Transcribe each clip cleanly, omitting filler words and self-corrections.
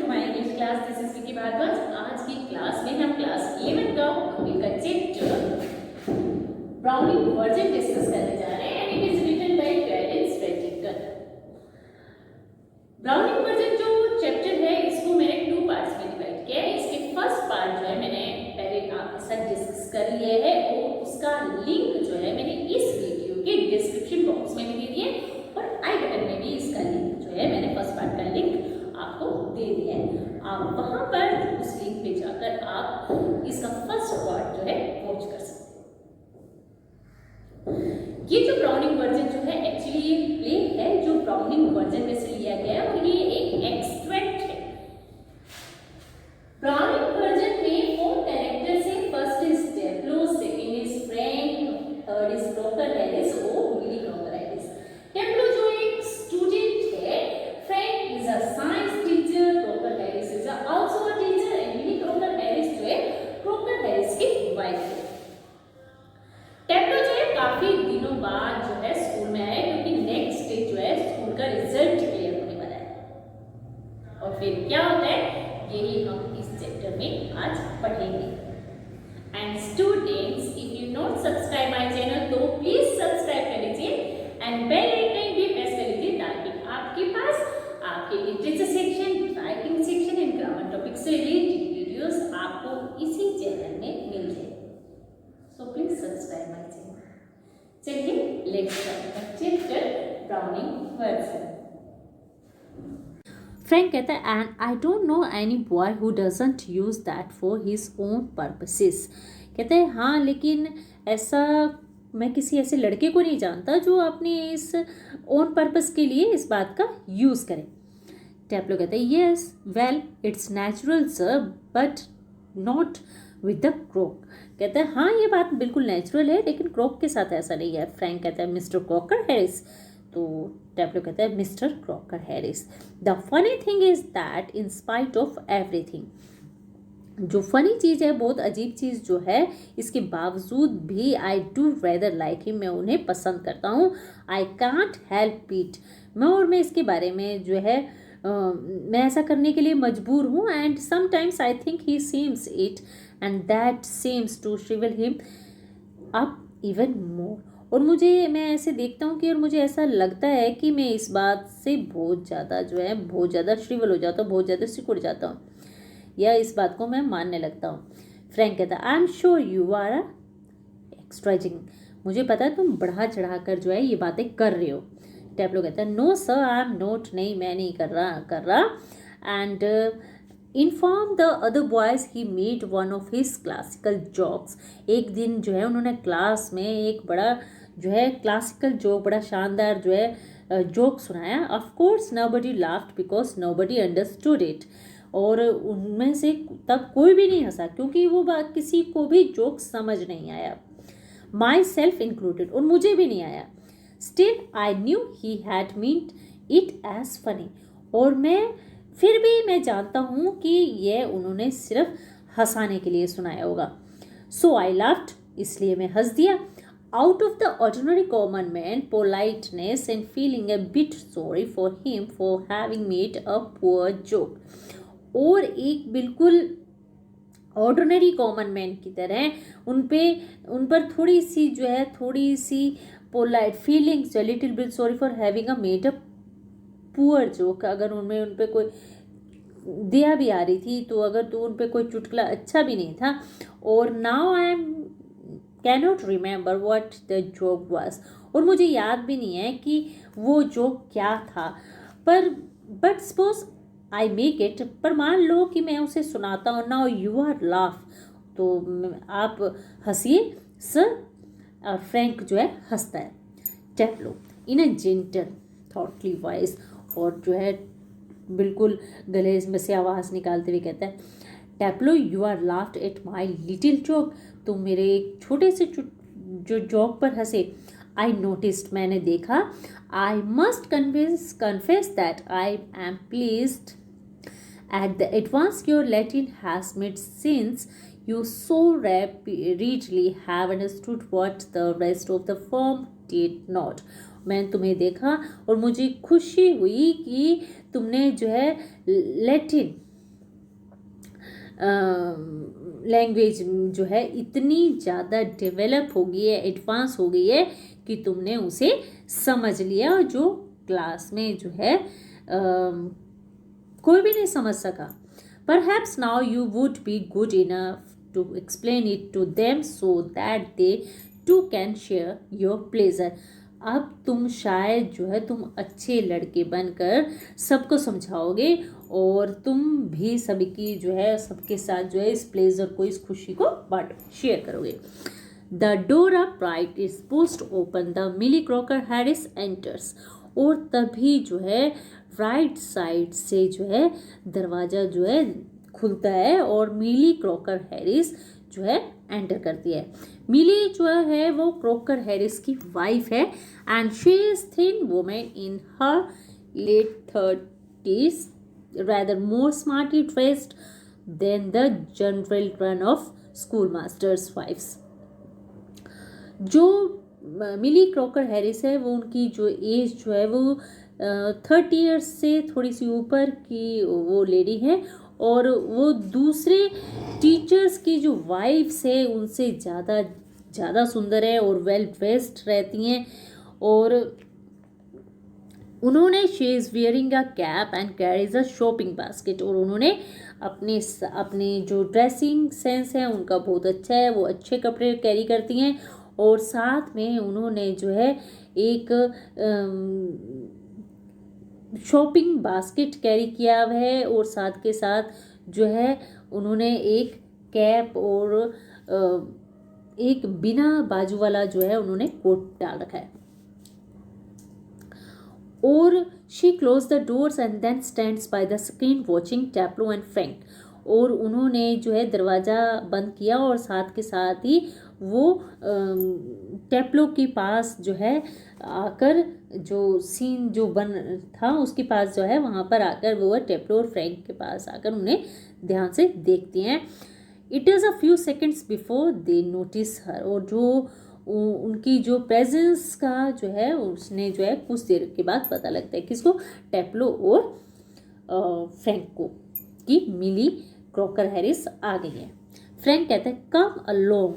to my English class. This is Vicky Bhardwaj. आज की class में हम क्लास 11 का का चैप्टर ब्राउनिंग वर्जन डिस्कस करने जा रहे हैं and it is written by Terence Frederick. Browning version जो चैप्टर है इसको मैंने 2 पार्ट्स में डिवाइड किया है। इसके फर्स्ट पार्ट जो है मैंने पहले आपके साथ डिस्कस कर लिया है और उसका लिंक जो है मैंने इस वीडियो के डिस्क्रिप्शन बॉक्स में भी दे दिया है और आई बटन में भी इसका लिंक जो है मैंने फर्स्ट पार्ट का लिंक आपको दे दिया है। आप वहां पर उस लिंक पे जाकर आप इसका फर्स्ट पार्ट जो है वॉच कर सकते हैं। ये जो ब्राउनिंग वर्जन जो है एक्चुअली ये प्ले है जो ब्राउनिंग वर्जन में से लिया गया है और ये एक एक्सट्रैक्ट है। ब्राउनिंग वर्जन में 4 कैरेक्टर्स है। First is Taplow, second is Frank, third is Crocker Harris और मिली क्रॉकर हैरिस। टेप्लो जो एक स्टूडेंट है, Frank is a science teacher, Crocker Harris is also a teacher and Millie Crocker Harris जो है Crocker Harris की wife है। टेप्लो जो है काफी दिनों बाद जो है स्कूल में आया क्योंकि नेक्स्ट डे जो है स्कूल का रिजल्ट क्लियर होने वाला है और फिर क्या होता है यही हम इस चैप्टर में आज पढ़ेंगे। And students if you not subscribe my channel तो प्लीज सब्सक्राइब कर लीजिए एंड बेल आइकन भी प्रेस कर लीजिए ताकि आपके पास आपके literature section, writing section and grammar topic से रिलेटेड वीडियोस आपको इसी चैनल में मिल जाए। So please subscribe my channel. चलिए let's start chapter Browning version. Frank कहता है and I don't know any boy who doesn't use that for his own purposes. कहते हैं हाँ लेकिन ऐसा मैं किसी ऐसे लड़के को नहीं जानता जो अपने इस ओन पर्पस के लिए इस बात का यूज़ करे। टेप्लो कहता है yes well it's natural sir but not with the crock. कहता है हाँ ये बात बिल्कुल नेचुरल है लेकिन क्रॉक के साथ ऐसा नहीं है। फ्रैंक कहता है मिस्टर क्रॉकर हैरिस, तो टेप्लो कहता है mister Crocker Harris the funny thing is that in spite of everything. जो फनी चीज़ है, बहुत अजीब चीज़ जो है, इसके बावजूद भी I do rather like him, मैं उन्हें पसंद करता हूँ। आई कांट हेल्प इट, मैं इसके बारे में जो है मैं ऐसा करने के लिए मजबूर हूँ। And sometimes I think he seems it and that seems to shrivel him up even more. और मैं ऐसे देखता हूँ कि और मुझे ऐसा लगता है कि मैं इस बात से बहुत ज़्यादा जो है बहुत ज़्यादा श्रिवल हो जाता हूँ, बहुत ज़्यादा सिकुड़ जाता हूँ या इस बात को मैं मानने लगता हूँ। फ्रैंक कहता है I am sure you are exaggerating, मुझे पता है तुम बढ़ा चढ़ा कर जो है ये बातें कर रहे हो। टेप्लो कहता है no sir I am not, नहीं मैं नहीं कर रहा। And inform the other boys he made one of his classical jokes. एक दिन जो है उन्होंने क्लास में एक बड़ा जो है क्लासिकल जोक, बड़ा शानदार जो है जोक सुनाया। Of course nobody laughed because nobody understood it, और उनमें से तब कोई भी नहीं हंसा क्योंकि वो बात किसी को भी जोक समझ नहीं आया, माई सेल्फ इंक्लूडेड, और मुझे भी नहीं आया। Still I knew he had meant it as funny, और फिर भी मैं जानता हूँ कि यह उन्होंने सिर्फ हंसाने के लिए सुनाया होगा। सो आई लाफ्ड, इसलिए मैं हंस दिया। Out of the ordinary common man politeness and feeling A bit sorry for him for having made a poor joke, और एक बिल्कुल ऑर्डिनरी कॉमन मैन की तरह उन पर थोड़ी सी polite feelings, little bit sorry for having a made a poor joke. अगर उन पे कोई दया भी आ रही थी तो अगर तो उन पे कोई चुटकुला अच्छा भी नहीं था। और now I am cannot remember what the joke was, और मुझे याद भी नहीं है कि वो जोक क्या था। But suppose I make it, पर मान लो कि मैं उसे सुनाता हूँ। नाउ यू आर लाफ, तो आप हंसिए सर, और फ्रैंक जो है हंसता है। टेप्लो इन अ जेंटल थॉटली वॉइस, और जो है बिल्कुल गले में से आवाज़ निकालते हुए कहता है Taplow you are laughed at my little joke, तुम मेरे एक छोटे से जो जोक पर हंसे। आई नोटिस्ड, मैंने देखा। I must confess that I am pleased at the advance your Latin has made since you so readily have understood what the rest of the form did not. मैंने तुम्हें देखा और मुझे खुशी हुई कि तुमने जो है लैटिन लैंग्वेज जो है इतनी ज़्यादा डेवलप हो गई है, एडवांस हो गई है कि तुमने उसे समझ लिया, और जो क्लास में जो है कोई भी नहीं समझ सका. Perhaps now you would be good enough to explain it to them so that they too can share your pleasure. अब तुम शायद जो है तुम अच्छे लड़के बनकर सबको समझाओगे और तुम भी सबकी जो है सबके साथ जो है इस प्लेजर को, इस खुशी को शेयर करोगे. The door upright is supposed to open. The Millie Crocker Harris enters. और तभी जो है राइट साइड से जो है दरवाज़ा जो है खुलता है और मिली क्रॉकर हैरिस जो है एंटर करती है. मिली जो है वो क्रॉकर हैरिस की वाइफ है and she is thin women in her late 30s, rather more smartly dressed than the general run of schoolmasters' wives. जो मिली क्रॉकर हैरिस है वो उनकी जो एज जो है वो 30 ईयर्स से थोड़ी सी ऊपर की वो लेडी है और वो दूसरे टीचर्स की जो वाइफ्स है उनसे ज़्यादा सुंदर है और वेल ड्रेस्ड रहती हैं. और उन्होंने she is wearing a cap and carries a shopping basket. और उन्होंने अपने जो ड्रेसिंग सेंस है उनका बहुत अच्छा है, वो अच्छे कपड़े कैरी करती हैं और साथ में उन्होंने जो है एक शॉपिंग बास्केट कैरी किया हुआ है और साथ के साथ जो है उन्होंने एक कैप और एक बिना बाजू वाला जो है उन्होंने कोट डाल रखा है. और she close the doors and then stands by the screen watching Taplow and Frank. और उन्होंने जो है दरवाज़ा बंद किया और साथ के साथ ही वो टैप्लो के पास जो है आकर जो सीन जो बन था उसके पास जो है वहाँ पर आकर वो टैप्लो और फ्रैंक के पास आकर उन्हें ध्यान से देखती हैं. It is a few seconds before they notice her. और जो उनकी जो प्रेजेंस का जो है उसने जो है कुछ देर के बाद पता लगता है किसको, टैप्लो और फ्रैंक को, कि मिली क्रॉकर हैरिस आ गई है. फ्रैंक कहता है कम अलोंग,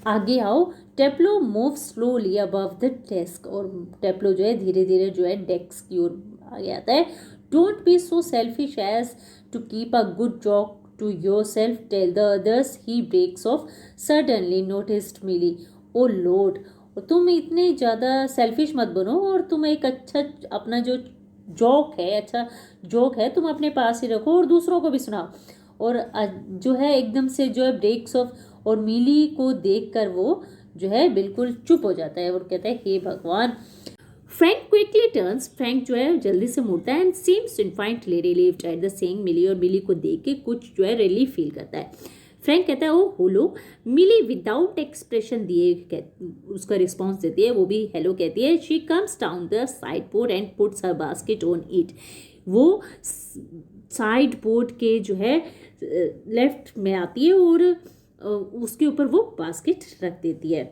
आगे आओ. Taplow move slowly above the desk. और टैप्लो जो है धीरे धीरे जो है डेस्क की ओर आगे आता है. Don't be so selfish as to keep a good joke to yourself, tell the others. He breaks off. Suddenly noticed Millie. Oh Lord, तुम इतने ज़्यादा सेल्फिश मत बनो और तुम एक अच्छा अपना जो जोक है, अच्छा जोक है, तुम अपने पास ही रखो और दूसरों को भी सुनाओ. और जो है एकदम से जो है ब्रेक्स ऑफ और मिली को देखकर वो जो है बिल्कुल चुप हो जाता है और कहता है हे भगवान. Frank quickly turns. फ्रैंक जो है जल्दी से मुड़ता है and seems infinitely relieved at the seeing Millie. और मिली को देख के कुछ जो है रिलीफ फील करता है. फ्रैंक कहता है ओ हेलो. मिली विदाउट एक्सप्रेशन दिए उसका रिस्पॉन्स देती है, वो भी हेलो कहती है. She comes down the side board and puts her basket on it. वो साइड बोर्ड के जो है लेफ्ट में आती है और उसके ऊपर वो बास्केट रख देती है.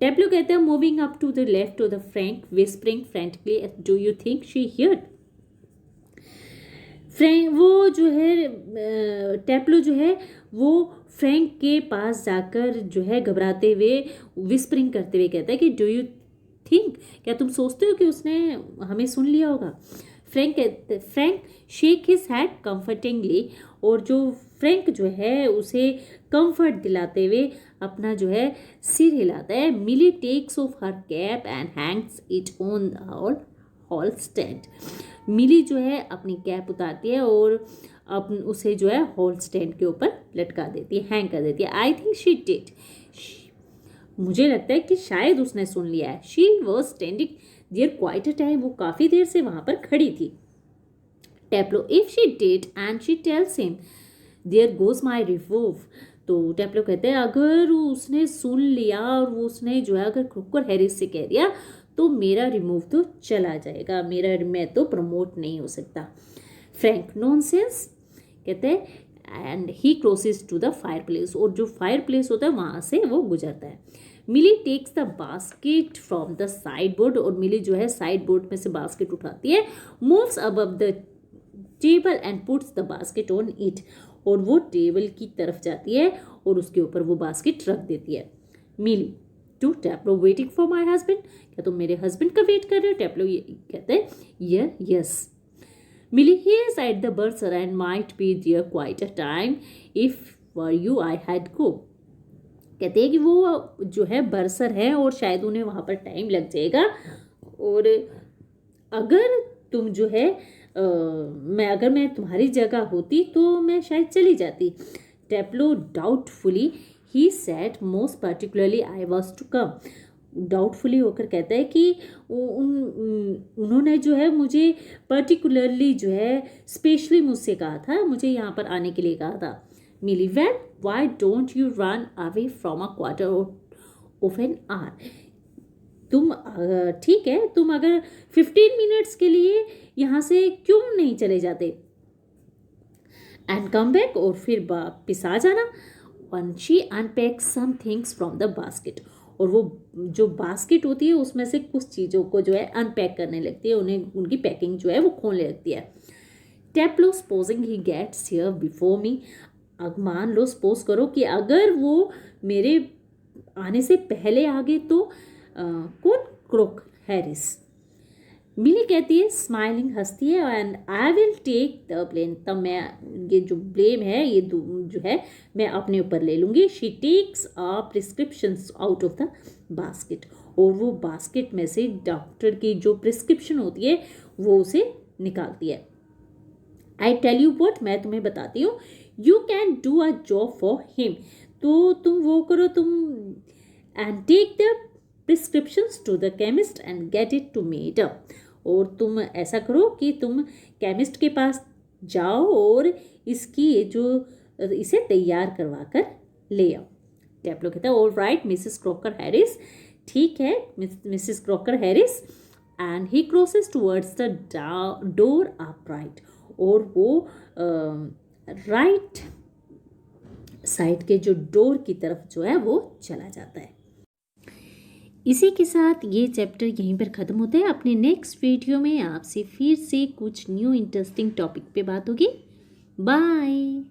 टैप्लो कहता है moving up to the left to the Frank whispering frantically do you think she hear. वो जो है टैप्लो जो है वो फ्रैंक के पास जाकर जो है घबराते हुए विस्परिंग करते हुए कहता है कि डू यू थिंक, क्या तुम सोचते हो कि उसने हमें सुन लिया होगा. Frank shake his head comfortingly. और जो फ्रैंक जो है उसे कंफर्ट दिलाते हुए अपना जो है सिर हिलाता है. Millie takes off her cap and hangs it on the hall stand. Millie जो है अपनी कैप उतारती है और उसे जो है हॉल स्टैंड के ऊपर लटका देती है, हैंग कर देती है. I think she did. मुझे लगता है कि शायद उसने सुन लिया है. She was standing there quite a time. वो काफ़ी देर से वहाँ पर खड़ी थी. Taplow if she did and she tells him there goes my revolve. तो टैप्लो कहते हैं अगर उसने सुन लिया और वो उसने जो है अगर क्रॉकर हैरिस से कह दिया तो मेरा रिमूव तो चला जाएगा, मैं तो प्रमोट नहीं हो सकता. फ्रैंक नॉनसेंस कहते हैं and he crosses to the fireplace. और जो फायर प्लेस होता है वहाँ से वो गुजरता है. Millie takes the basket from the side बोर्ड. और मिली जो है साइड बोर्ड में से बास्केट उठाती है. Moves above the table and puts the basket on it. और वो टेबल की तरफ जाती है और उसके ऊपर वो बास्केट रख देती है। Millie to Taplow waiting for my husband, क्या तुम मेरे हस्बैंड का वेट कर रहे हो? टेप्लो ये कहते हैं yes. Millie he is at the bursar and might be there quite a time if were you I had go. कहते हैं कि वो जो है बरसर है और शायद उन्हें वहाँ पर टाइम लग जाएगा, और अगर तुम जो है अगर मैं तुम्हारी जगह होती तो मैं शायद चली जाती। Taplow doubtfully he said most particularly I was to come. Doubtfully होकर कहता है कि उन्होंने जो है मुझे पर्टिकुलरली जो है स्पेशली मुझसे कहा था, मुझे यहाँ पर आने के लिए कहा था। Millie well why don't you run away from a quarter of an hour. तुम ठीक है, तुम अगर 15 मिनट्स के लिए यहाँ से क्यों नहीं चले जाते एंड कम बैक, और फिर वापिस आ जाना। When she unpack some things from the basket, और वो जो बास्केट होती है उसमें से कुछ चीज़ों को जो है अनपैक करने लगती है, उन्हें उनकी पैकिंग जो है वो खोलने लगती है। Taplow supposing he gets here before me. अब मान लो, सपोज करो कि अगर वो मेरे आने से पहले आ गए तो कौन? Crook Harris. मिली कहती है स्माइलिंग, हंसती है, and I will take the blame. तब मैं ये जो ब्लेम है ये जो है मैं अपने ऊपर ले लूँगी। She takes a prescriptions out of the basket, और वो बास्केट में से डॉक्टर की जो प्रिस्क्रिप्शन होती है वो उसे निकालती है। आई टेल यू व्हाट, मैं तुम्हें बताती हूँ, you can do a job for him. तो तुम वो करो, तुम and take the prescriptions to the chemist and get it to made up. और तुम ऐसा करो कि तुम केमिस्ट के पास जाओ और इसे तैयार करवा कर ले आओ। टेप्लो कहता है all right Mrs Crocker Harris, ठीक है Mrs Crocker Harris, and he crosses towards the door upright, और वो राइट साइड के जो डोर की तरफ जो है वो चला जाता है। इसी के साथ ये चैप्टर यहीं पर ख़त्म होता है। अपने नेक्स्ट वीडियो में आपसे फिर से कुछ न्यू इंटरेस्टिंग टॉपिक पे बात होगी। बाय।